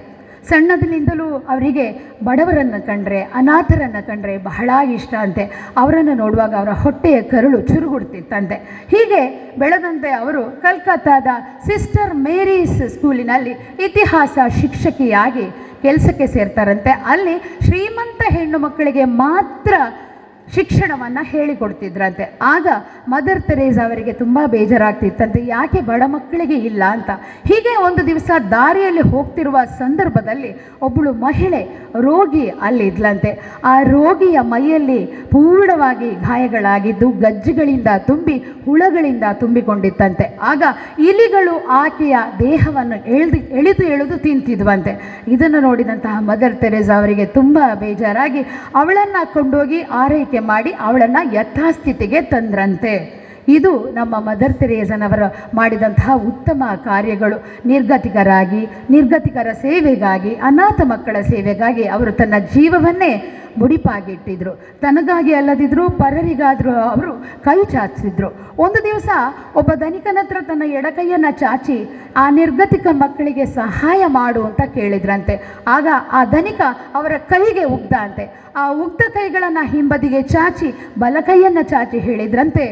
ಸಣ್ಣದಿನಿಂದಲೂ ಅವರಿಗೆ ಬಡವರನ್ನು ಕಂಡ್ರೆ, ಅನಾಥರನ್ನು ಕಂಡ್ರೆ ಬಹಳ ಇಷ್ಟ ಅಂತೆ. ಅವರನ್ನು ನೋಡುವಾಗ ಅವರ ಹೊಟ್ಟೆಯ ಕರುಳು ಚುರುಗುಡ್ತಿತ್ತಂತೆ. ಹೀಗೆ ಬೆಳೆದಂತೆ ಅವರು ಕಲ್ಕತ್ತಾದ ಸಿಸ್ಟರ್ ಮೇರೀಸ್ ಸ್ಕೂಲಿನಲ್ಲಿ ಇತಿಹಾಸ ಶಿಕ್ಷಕಿಯಾಗಿ ಕೆಲಸಕ್ಕೆ ಸೇರ್ತಾರಂತೆ. ಅಲ್ಲಿ ಶ್ರೀಮಂತ ಹೆಣ್ಣು ಮಕ್ಕಳಿಗೆ ಮಾತ್ರ ಶಿಕ್ಷಣವನ್ನು ಹೇಳಿಕೊಡ್ತಿದ್ರಂತೆ. ಆಗ ಮದರ್ ತೆರೇಸಾ ಅವರಿಗೆ ತುಂಬ ಬೇಜಾರಾಗ್ತಿತ್ತಂತೆ, ಯಾಕೆ ಬಡ ಮಕ್ಕಳಿಗೆ ಇಲ್ಲ ಅಂತ. ಹೀಗೆ ಒಂದು ದಿವಸ ದಾರಿಯಲ್ಲಿ ಹೋಗ್ತಿರುವ ಸಂದರ್ಭದಲ್ಲಿ ಒಬ್ಬಳು ಮಹಿಳೆ ರೋಗಿ ಅಲ್ಲಿದ್ಲಂತೆ. ಆ ರೋಗಿಯ ಮೈಯಲ್ಲಿ ಪೂರ್ಣವಾಗಿ ಗಾಯಗಳಾಗಿದ್ದು ಗಜ್ಜೆಗಳಿಂದ ತುಂಬಿ ಹುಳಗಳಿಂದ ತುಂಬಿಕೊಂಡಿತ್ತಂತೆ. ಆಗ ಇಲಿಗಳು ಆಕೆಯ ದೇಹವನ್ನು ಎಳೆದು ತಿಂತಿದ್ವಂತೆ. ಇದನ್ನು ನೋಡಿದಂತಹ ಮದರ್ ತೆರೇಸಾ ಅವರಿಗೆ ತುಂಬ ಬೇಜಾರಾಗಿ ಅವಳನ್ನು ಕೊಂಡೋಗಿ ಆರೈಕೆ ಮಾಡಿ ಅವಳನ್ನು ಯಥಾಸ್ಥಿತಿಗೆ ತಂದ್ರಂತೆ. ಇದು ನಮ್ಮ ಮದರ್ ತೆರೇಸನವರು ಮಾಡಿದಂತಹ ಉತ್ತಮ ಕಾರ್ಯಗಳು. ನಿರ್ಗತಿಕರ ಸೇವೆಗಾಗಿ, ಅನಾಥ ಮಕ್ಕಳ ಸೇವೆಗಾಗಿ ಅವರು ತನ್ನ ಜೀವವನ್ನೇ ಮುಡಿಪಾಗಿಟ್ಟಿದ್ರು. ತನಗಾಗಿ ಅಲ್ಲದಿದ್ದರೂ ಪರರಿಗಾದರೂ ಅವರು ಕೈ ಚಾಚಿದ್ರು. ಒಂದು ದಿವಸ ಒಬ್ಬ ಧನಿಕನ ಹತ್ರ ತನ್ನ ಎಡಕೈಯನ್ನು ಚಾಚಿ ಆ ನಿರ್ಗತಿಕ ಮಕ್ಕಳಿಗೆ ಸಹಾಯ ಮಾಡು ಅಂತ ಕೇಳಿದ್ರಂತೆ. ಆಗ ಆ ಧನಿಕ ಅವರ ಕೈಗೆ ಉಗ್ದ ಅಂತೆ. ಆ ಉಗ್ದ ಕೈಗಳನ್ನು ಹಿಂಬದಿಗೆ ಚಾಚಿ ಬಲಕೈಯನ್ನು ಚಾಚಿ ಹೇಳಿದ್ರಂತೆ,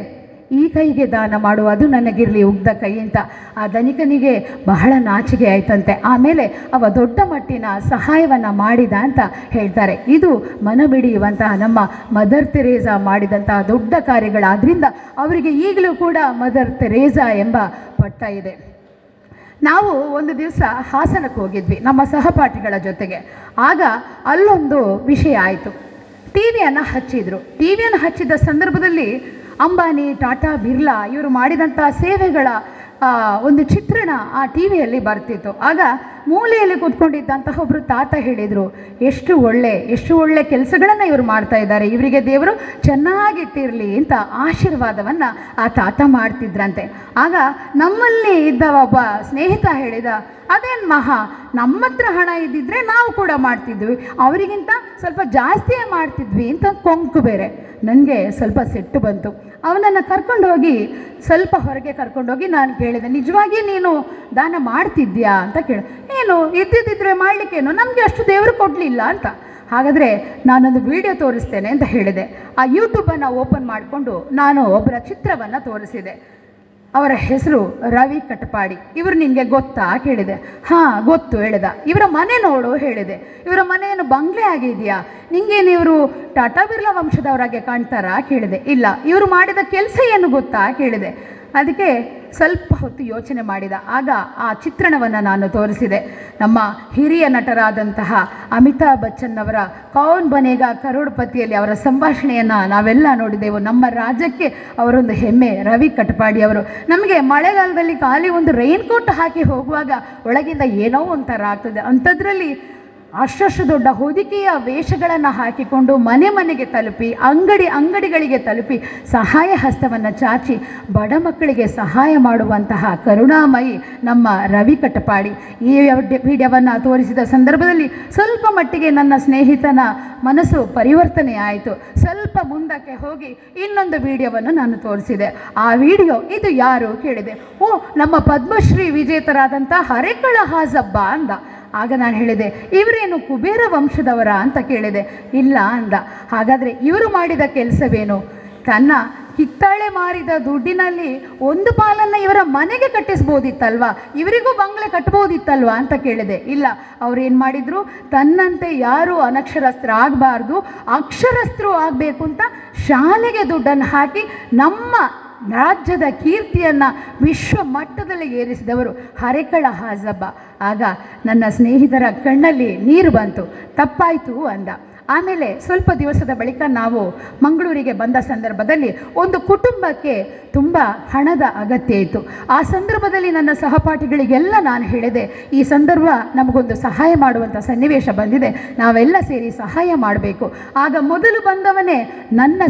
ಈ ಕೈಗೆ ದಾನ ಮಾಡು, ಅದು ನನಗಿರಲಿ ಉಗ್ದ ಕೈ ಅಂತ. ಆ ಧನಿಕನಿಗೆ ಬಹಳ ನಾಚಿಕೆ ಆಯ್ತಂತೆ. ಆಮೇಲೆ ಅವ ದೊಡ್ಡ ಮಟ್ಟಿನ ಸಹಾಯವನ್ನು ಮಾಡಿದ ಅಂತ ಹೇಳ್ತಾರೆ. ಇದು ಮನಬಿಡಿಯುವಂತಹ ನಮ್ಮ ಮದರ್ ತೆರೇಸಾ ಮಾಡಿದಂತಹ ದೊಡ್ಡ ಕಾರ್ಯಗಳಾದ್ರಿಂದ ಅವರಿಗೆ ಈಗಲೂ ಕೂಡ ಮದರ್ ತೆರೇಸಾ ಎಂಬ ಪಟ್ಟ ಇದೆ. ನಾವು ಒಂದು ದಿವಸ ಹಾಸನಕ್ಕೆ ಹೋಗಿದ್ವಿ ನಮ್ಮ ಸಹಪಾಠಿಗಳ ಜೊತೆಗೆ. ಆಗ ಅಲ್ಲೊಂದು ವಿಷಯ ಆಯಿತು. ಟಿವಿಯನ್ನು ಹಚ್ಚಿದ್ರು. ಟಿವಿಯನ್ನು ಹಚ್ಚಿದ ಸಂದರ್ಭದಲ್ಲಿ ಅಂಬಾನಿ, ಟಾಟಾ, ಬಿರ್ಲಾ ಇವರು ಮಾಡಿದಂಥ ಸೇವೆಗಳ ಒಂದು ಚಿತ್ರಣ ಆ ಟಿ ವಿಯಲ್ಲಿ ಬರ್ತಿತ್ತು. ಆಗ ಮೂಲೆಯಲ್ಲಿ ಕೂತ್ಕೊಂಡಿದ್ದಂತಹ ಒಬ್ಬರು ತಾತ ಹೇಳಿದರು, ಎಷ್ಟು ಒಳ್ಳೆ ಕೆಲಸಗಳನ್ನು ಇವರು ಮಾಡ್ತಾ ಇದ್ದಾರೆ, ಇವರಿಗೆ ದೇವರು ಚೆನ್ನಾಗಿಟ್ಟಿರಲಿ ಅಂತ ಆಶೀರ್ವಾದವನ್ನು ಆ ತಾತ ಮಾಡ್ತಿದ್ರಂತೆ. ಆಗ ನಮ್ಮಲ್ಲಿ ಇದ್ದ ಒಬ್ಬ ಸ್ನೇಹಿತ ಹೇಳಿದ, ಅದೇನು ಮಹಾ, ನಮ್ಮ ಹತ್ರ ಹಣ ಇದ್ದಿದ್ರೆ ನಾವು ಕೂಡ ಮಾಡ್ತಿದ್ವಿ, ಅವರಿಗಿಂತ ಸ್ವಲ್ಪ ಜಾಸ್ತಿಯೇ ಮಾಡ್ತಿದ್ವಿ ಅಂತ ಕೊಂಕು ಬೇರೆ. ನನಗೆ ಸ್ವಲ್ಪ ಸಿಟ್ಟು ಬಂತು. ಅವನನ್ನು ಕರ್ಕೊಂಡೋಗಿ ಸ್ವಲ್ಪ ಹೊರಗೆ ಕರ್ಕೊಂಡೋಗಿ ನಾನು ಕೇಳಿದೆ, ನಿಜವಾಗಿ ನೀನು ದಾನ ಮಾಡ್ತಿದ್ಯಾ ಅಂತ ಕೇಳಿ. ಏನು ಇದ್ದಿದ್ದಿದ್ರೆ ಮಾಡಲಿಕ್ಕೇನು, ನಮಗೆ ಅಷ್ಟು ದೇವರು ಕೊಡಲಿಲ್ಲ ಅಂತ. ಹಾಗಾದರೆ ನಾನೊಂದು ವಿಡಿಯೋ ತೋರಿಸ್ತೇನೆ ಅಂತ ಹೇಳಿದೆ. ಆ ಯೂಟ್ಯೂಬನ್ನು ಓಪನ್ ಮಾಡಿಕೊಂಡು ನಾನು ಒಬ್ಬರ ಚಿತ್ರವನ್ನು ತೋರಿಸಿದೆ. ಅವರ ಹೆಸರು ರವಿ ಕಟಪಾಡಿ. ಇವರು ನಿನಗೆ ಗೊತ್ತಾ ಕೇಳಿದೆ. ಹಾಂ ಗೊತ್ತು ಹೇಳಿದ. ಇವರ ಮನೆ ನೋಡು ಹೇಳಿದೆ. ಇವರ ಮನೆಯನ್ನು ಬಂಗ್ಲೆ ಆಗಿದೆಯಾ, ನಿಂಗೇನು ಇವರು ಟಾಟಾ ಬಿರ್ಲಾ ವಂಶದವರಾಗೆ ಕಾಣ್ತಾರಾ ಕೇಳಿದೆ. ಇಲ್ಲ. ಇವರು ಮಾಡಿದ ಕೆಲಸ ಏನು ಗೊತ್ತಾ ಕೇಳಿದೆ. ಅದಕ್ಕೆ ಸ್ವಲ್ಪ ಹೊತ್ತು ಯೋಚನೆ ಮಾಡಿದ. ಆಗ ಆ ಚಿತ್ರಣವನ್ನು ನಾನು ತೋರಿಸಿದೆ. ನಮ್ಮ ಹಿರಿಯ ನಟರಾದಂತಹ ಅಮಿತಾಬ್ ಬಚ್ಚನ್ ಅವರ ಕೌನ್ ಬನೇಗಾ ಕರೋಡ್ಪತಿಯಲ್ಲಿ ಅವರ ಸಂಭಾಷಣೆಯನ್ನು ನಾವೆಲ್ಲ ನೋಡಿದೆವು. ನಮ್ಮ ರಾಜ್ಯಕ್ಕೆ ಅವರೊಂದು ಹೆಮ್ಮೆ. ರವಿ ಕಟಪಾಡಿ ಅವರು ನಮಗೆ ಮಳೆಗಾಲದಲ್ಲಿ ಖಾಲಿ ಒಂದು ರೈನ್ ಕೋಟ್ ಹಾಕಿ ಹೋಗುವಾಗ ಒಳಗಿಂದ ಏನೋ ಒಂಥರ ಆಗ್ತದೆ. ಅಂಥದ್ರಲ್ಲಿ ಅಷ್ಟು ದೊಡ್ಡ ಹೊದಿಕೆಯ ವೇಷಗಳನ್ನು ಹಾಕಿಕೊಂಡು ಮನೆ ಮನೆಗೆ ತಲುಪಿ ಅಂಗಡಿಗಳಿಗೆ ತಲುಪಿ ಸಹಾಯ ಹಸ್ತವನ್ನು ಚಾಚಿ ಬಡ ಮಕ್ಕಳಿಗೆ ಸಹಾಯ ಮಾಡುವಂತಹ ಕರುಣಾಮಯಿ ನಮ್ಮ ರವಿ ಕಟಪಾಡಿ. ಈ ವಿಡಿಯೋವನ್ನು ತೋರಿಸಿದ ಸಂದರ್ಭದಲ್ಲಿ ಸ್ವಲ್ಪ ಮಟ್ಟಿಗೆ ನನ್ನ ಸ್ನೇಹಿತನ ಮನಸ್ಸು ಪರಿವರ್ತನೆ ಆಯಿತು. ಸ್ವಲ್ಪ ಮುಂದಕ್ಕೆ ಹೋಗಿ ಇನ್ನೊಂದು ವಿಡಿಯೋವನ್ನು ನಾನು ತೋರಿಸಿದೆ. ಆ ವಿಡಿಯೋ ಇದು ಯಾರು ಕೇಳಿದೆ. ಓ, ನಮ್ಮ ಪದ್ಮಶ್ರೀ ವಿಜೇತರಾದಂಥ ಹರೇಕಳ ಹಾಜಬ್ಬ ಅಂದ. ಆಗ ನಾನು ಹೇಳಿದೆ, ಇವರೇನು ಕುಬೇರ ವಂಶದವರ ಅಂತ ಕೇಳಿದೆ. ಇಲ್ಲ ಅಂದ. ಹಾಗಾದರೆ ಇವರು ಮಾಡಿದ ಕೆಲಸವೇನು? ತನ್ನ ಕಿತ್ತಾಳೆ ಮಾರಿದ ದುಡ್ಡಿನಲ್ಲಿ ಒಂದು ಪಾಲನ್ನು ಇವರ ಮನೆಗೆ ಕಟ್ಟಿಸ್ಬೋದಿತ್ತಲ್ವಾ, ಇವರಿಗೂ ಬಂಗ್ಲೆ ಕಟ್ಬೋದಿತ್ತಲ್ವಾ ಅಂತ ಕೇಳಿದೆ. ಇಲ್ಲ, ಅವ್ರೇನು ಮಾಡಿದ್ರು, ತನ್ನಂತೆ ಯಾರು ಅನಕ್ಷರಸ್ಥರು ಆಗಬಾರ್ದು, ಅಕ್ಷರಸ್ಥರು ಆಗಬೇಕು ಅಂತ ಶಾಲೆಗೆ ದುಡ್ಡನ್ನು ಹಾಕಿ ನಮ್ಮ ರಾಜ್ಯದ ಕೀರ್ತಿಯನ್ನು ವಿಶ್ವ ಮಟ್ಟದಲ್ಲಿ ಏರಿಸಿದವರು ಹರೇಕಳ ಹಾಜಬ್ಬ. ಆಗ ನನ್ನ ಸ್ನೇಹಿತರ ಕಣ್ಣಲ್ಲಿ ನೀರು ಬಂತು. ತಪ್ಪಾಯಿತು ಅಂದ. ಆಮೇಲೆ ಸ್ವಲ್ಪ ದಿವಸದ ಬಳಿಕ ನಾವು ಮಂಗಳೂರಿಗೆ ಬಂದ ಸಂದರ್ಭದಲ್ಲಿ ಒಂದು ಕುಟುಂಬಕ್ಕೆ ತುಂಬ ಹಣದ ಅಗತ್ಯ ಇತ್ತು. ಆ ಸಂದರ್ಭದಲ್ಲಿ ನನ್ನ ಸಹಪಾಠಿಗಳಿಗೆಲ್ಲ ನಾನು ಹೇಳಿದೆ, ಈ ಸಂದರ್ಭ ನಮಗೊಂದು ಸಹಾಯ ಮಾಡುವಂಥ ಸನ್ನಿವೇಶ ಬಂದಿದೆ, ನಾವೆಲ್ಲ ಸೇರಿ ಸಹಾಯ ಮಾಡಬೇಕು. ಆಗ ಮೊದಲು ಬಂದವನೇ ನನ್ನ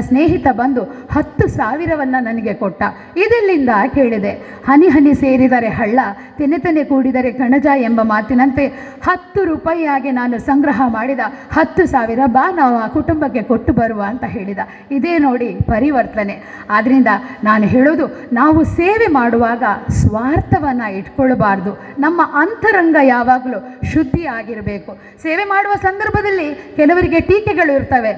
ಸ್ನೇಹಿತ ಬಂದು 10,000 ನನಗೆ ಕೊಟ್ಟ. ಇದೆಲ್ಲಿಂದ ಕೇಳಿದೆ. ಹನಿ ಹನಿ ಸೇರಿದರೆ ಹಳ್ಳ, ತೆನೆ ತೆನೆ ಕೂಡಿದರೆ ಕಣಜ ಎಂಬ ಮಾತಿನಂತೆ 10 ರೂಪಾಯಿಯಾಗಿ ನಾನು ಸಂಗ್ರಹ ಮಾಡಿದ 10,000 ಬಾ ನಾವು ಆ ಕುಟುಂಬಕ್ಕೆ ಕೊಟ್ಟು ಬರುವ ಅಂತ ಹೇಳಿದ. ಇದೇ ನೋಡಿ ಪರಿವರ್ತನೆ. ಆದ್ದರಿಂದ ನಾನು ಹೇಳೋದು, ನಾವು ಸೇವೆ ಮಾಡುವಾಗ ಸ್ವಾರ್ಥವನ್ನು ಇಟ್ಕೊಳ್ಬಾರ್ದು. ನಮ್ಮ ಅಂತರಂಗ ಯಾವಾಗಲೂ ಶುದ್ಧಿ ಆಗಿರಬೇಕು. ಸೇವೆ ಮಾಡುವ ಸಂದರ್ಭದಲ್ಲಿ ಕೆಲವರಿಗೆ ಟೀಕೆಗಳು ಇರ್ತವೆ.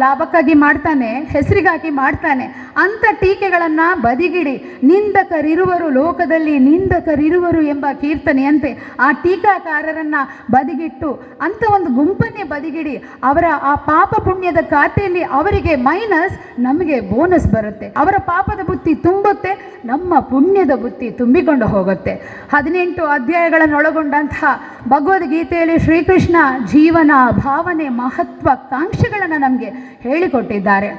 ಲಾಭಕ್ಕಾಗಿ ಮಾಡ್ತಾನೆ, ಹೆಸರಿಗಾಗಿ ಮಾಡ್ತಾನೆ ಅಂಥ ಟೀಕೆಗಳನ್ನು ಬದಿಗಿಡಿ. ನಿಂದಕರಿರುವರು ಲೋಕದಲ್ಲಿ ನಿಂದಕರಿರುವರು ಎಂಬ ಕೀರ್ತನೆಯಂತೆ ಆ ಟೀಕಾಕಾರರನ್ನು ಬದಿಗಿಟ್ಟು ಅಂಥ ಒಂದು ಗುಂಪನ್ನೇ ಬದಿಗಿಡಿ. ಅವರ ಆ ಪಾಪ ಪುಣ್ಯದ ಖಾತೆಯಲ್ಲಿ ಅವರಿಗೆ ಮೈನಸ್, ನಮಗೆ ಬೋನಸ್ ಬರುತ್ತೆ. ಅವರ ಪಾಪದ ಬುತ್ತಿ ತುಂಬುತ್ತೆ, ನಮ್ಮ ಪುಣ್ಯದ ಬುತ್ತಿ ತುಂಬಿಕೊಂಡು ಹೋಗುತ್ತೆ. 18 ಅಧ್ಯಾಯಗಳನ್ನೊಳಗೊಂಡಂತಹ ಭಗವದ್ಗೀತೆಯಲ್ಲಿ ಶ್ರೀಕೃಷ್ಣ ಜೀವನ, ಭಾವನೆ, ಮಹತ್ವಾಕಾಂಕ್ಷೆಗಳನ್ನು ನಮಗೆ ಹೇಳಿಕೊಟ್ಟಿದ್ದಾರೆ.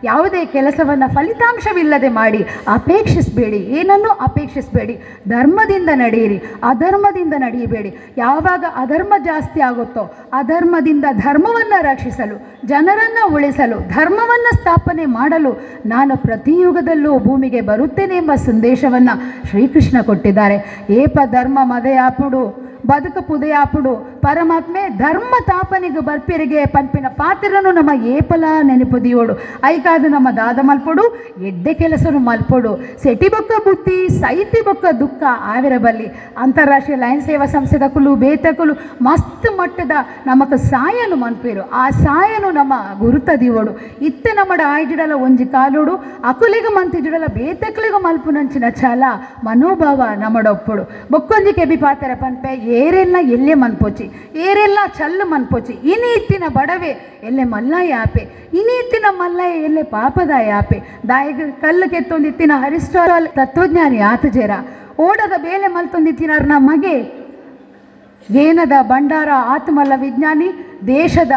ಯಾವುದೇ ಕೆಲಸವನ್ನು ಫಲಿತಾಂಶವಿಲ್ಲದೆ ಮಾಡಿ ಅಪೇಕ್ಷಿಸಬೇಡಿ, ಏನನ್ನೂ ಅಪೇಕ್ಷಿಸಬೇಡಿ. ಧರ್ಮದಿಂದ ನಡೆಯಿರಿ, ಅಧರ್ಮದಿಂದ ನಡೆಯಬೇಡಿ. ಯಾವಾಗ ಅಧರ್ಮ ಜಾಸ್ತಿ ಆಗುತ್ತೋ ಅಧರ್ಮದಿಂದ ಧರ್ಮವನ್ನು ರಕ್ಷಿಸಲು, ಜನರನ್ನು ಉಳಿಸಲು, ಧರ್ಮವನ್ನು ಸ್ಥಾಪನೆ ಮಾಡಲು ನಾನು ಪ್ರತಿ ಯುಗದಲ್ಲೂ ಭೂಮಿಗೆ ಬರುತ್ತೇನೆ ಎಂಬ ಸಂದೇಶವನ್ನು ಶ್ರೀಕೃಷ್ಣ ಕೊಟ್ಟಿದ್ದಾರೆ. ಏಪ ಧರ್ಮ ಮದಯಾಪುಡು ಬದುಕ ಪುದಯಾಪುಡು ಪರಮಾತ್ಮೆ ಧರ್ಮ ತಾಪನಿಗೆ ಬರ್ಪಿರಿಗೆ ಪಂಪಿನ ಪಾತ್ರನು ನಮ್ಮ ಏಪಲ ನೆನಪುದಿಯೋಡು ಐಕಾದು ನಮ್ಮ ದಾದ ಮಲ್ಪೊಡು ಎಡ್ಡೆ ಕೆಲಸನು ಮಲ್ಪೊಡು ಸೆಟಿ ಬೊಕ್ಕ ಬುತ್ತಿ ಸೈತಿ ಬೊಕ್ಕ ದುಃಖ ಆವಿರಬಲ್ಲಿ ಅಂತಾರಾಷ್ಟ್ರೀಯ ಲಯನ್ ಸೇವಾ ಸಂಸ್ಥೆದ ಕುಲು ಬೇತಕುಲು ಮಸ್ತ್ ಮಟ್ಟದ ನಮಕ್ ಸಾಯನು ಮನ್ಪೇರು ಆ ಸಾಯನು ನಮ್ಮ ಗುರುತದಿಯೋಡು ಇತ್ತೆ ನಮ್ಮಡ ಆಯ್ಜಿಡಲ ಒಂಜಿ ಕಾಲೋಡು ಅಕುಲಿಗೆ ಮಂತಿಜಿಡಲ ಬೇತಕ್ಲಿಗೆ ಮಲ್ಪುನಂಚಿನ ಛಲ ಮನೋಭಾವ ನಮ್ಮಡೊಪ್ಪುಡು ಬೊಕ್ಕೊಂಜಿ ಕೆಬಿ ಪಾತ್ರ ಪನ್ಪೆ ಏರೆಲ್ಲ ಎಲ್ಲೆ ಮನ್ಪೋಚಿ ಏರೆಲ್ಲ ಚಲ್ಲು ಮನ್ಪೋಚಿ ಇನಿತ್ತಿನ ಬಡವೆ ಎಲ್ಲೆ ಮಲ್ಲಾಯ ಆಪೆ ಇನಿತ್ತಿನ ಮಲ್ಲಾಯ ಎಲ್ಲೆ ಪಾಪದ ಯಾಪೆ ದಾಯಿಗೆ ಕಲ್ಲು ಕೆತ್ತೊಂದಿತ್ತಿನ ಅರಿಸ್ಟಾಟಲ್ ತತ್ವಜ್ಞಾನಿ ಆತಜೇರ ಓಡದ ಬೇಲೆ ಮಲ್ತೊಂದಿತ್ತಿನಾರ ಮಗೆ ವೇನದ ಭಂಡಾರ ಆತ್ಮಲ್ಲ ವಿಜ್ಞಾನಿ ದೇಶದ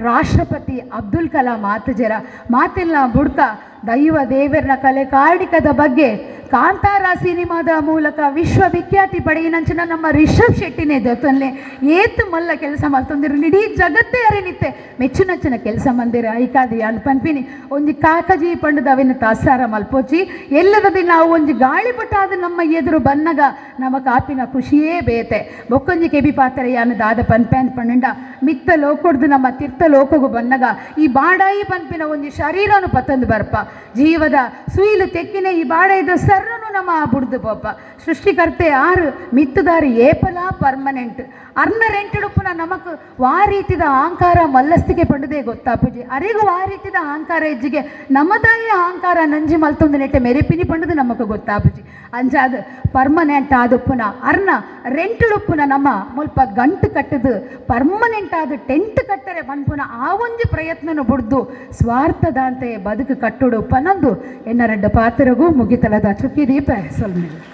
ರಾಷ್ಟ್ರಪತಿ ಅಬ್ದುಲ್ ಕಲಾಂ ಆತಜೇರ ಮಾತೆಲ್ಲ ಬುಡ್ಕ ದೈವ ದೇವರನ ಕಲೆ ಕಾರ್ಣಿಕದ ಬಗ್ಗೆ ಕಾಂತಾರ ಸಿನಿಮಾದ ಮೂಲಕ ವಿಶ್ವವಿಖ್ಯಾತಿ ಪಡೆಯಿನಂಚಿನ ನಮ್ಮ ರಿಷಬ್ ಶೆಟ್ಟಿನೇ ದೊತ್ತನ್ಲೆ ಏತು ಮಲ್ಲ ಕೆಲಸ ಮಲ್ತೊಂದಿರು ಇಡೀ ಜಗತ್ತೇ ಅರಿನಿತ್ತೆ ಮೆಚ್ಚುನಚ್ಚಿನ ಕೆಲಸ ಮಂದಿರ ಐಕಾದಿ ಅನ್ ಪನ್ಪಿನಿ ಒಂಜಿ ಕಾಕಜಿ ಪಂಡದ ಅವಿನ ತಾಸಾರ ಮಲ್ಪೋಚಿ ಎಲ್ಲದದಿ ನಾವು ಒಂಜಿ ಗಾಳಿಪಟ್ಟಾದ ನಮ್ಮ ಎದುರು ಬನ್ನಗ ನಮ್ಮ ಕಾಪಿನ ಖುಷಿಯೇ ಬೇತೆ ಬೊಕ್ಕೊಂಜಿ ಕೆಬಿ ಪಾತ್ರ ಯಾನ ದಾದ ಪನ್ಪೆನ್ ಪಣ್ಣಂಡ ಮಿತ್ತ ಲೋಕೊಡ್ದು ನಮ್ಮ ತೀರ್ಥ ಲೋಕಗು ಬನ್ನಗ ಈ ಬಾಡಾಯಿ ಪನ್ಪಿನ ಒಂಜಿ ಶರೀರನು ಪತ್ತಂದು ಬರ್ಪ ಜೀವದ ಸುಯಿಲು ತೆಕ್ಕಿನ ಈ ಬಾಡೈದ ಸರ್ರನು ನಮ್ಮ ಬುಡ್ದು ಪೋಪ ಸೃಷ್ಟಿಕರ್ತೆ ಆರು ಮಿತ್ತದಾರಿ ಏಪಲ ಪರ್ಮನೆಂಟ್ ಅರ್ನ ರೆಂಟುಡುಪುನ ನಮಕ್ ವಾ ರೀತಿದ ಅಹಂಕಾರ ಮಲ್ಲಸ್ತಿಗೆ ಪಂಡದೇ ಗೊತ್ತಾಪುಜಿ ಅರಿಗೂ ಆ ರೀತಿದ ಅಹಂಕಾರ ಹೆಜ್ಜಿಗೆ ನಮ್ಮದಾಯಿ ಅಹಂಕಾರ ನಂಜಿ ಮಲ್ತೊಂದು ನೆಟ್ಟೆ ಮೆರೆಪಿನಿ ಪಂಡದು ನಮಕ್ ಗೊತ್ತಾಪುಜಿ ಅಂಚಾದ ಪರ್ಮನೆಂಟ್ ಆದುಪ್ಪುನ ಅರ್ನ ರೆಂಟುಡುಪ್ಪುನ ನಮ್ಮ ಮುಲ್ಪ ಗಂಟು ಕಟ್ಟದು ಪರ್ಮನೆಂಟ್ ಆದ ಟೆಂಟ್ ಕಟ್ಟರೆ ಪನ್ಪುನ ಆ ಒಂಜಿ ಪ್ರಯತ್ನನು ಬುಡ್ದು ಸ್ವಾರ್ಥದಂತೆ ಬದುಕು ಕಟ್ಟುಡು ಪನಂದು ಎನ್ನ ರೆಡ್ಡ ಪಾತ್ರಗೂ ಮುಗಿತಲದ ಚುಕ್ಕಿ ದೀಪ ಸೊಲ್ಮೇಲೆ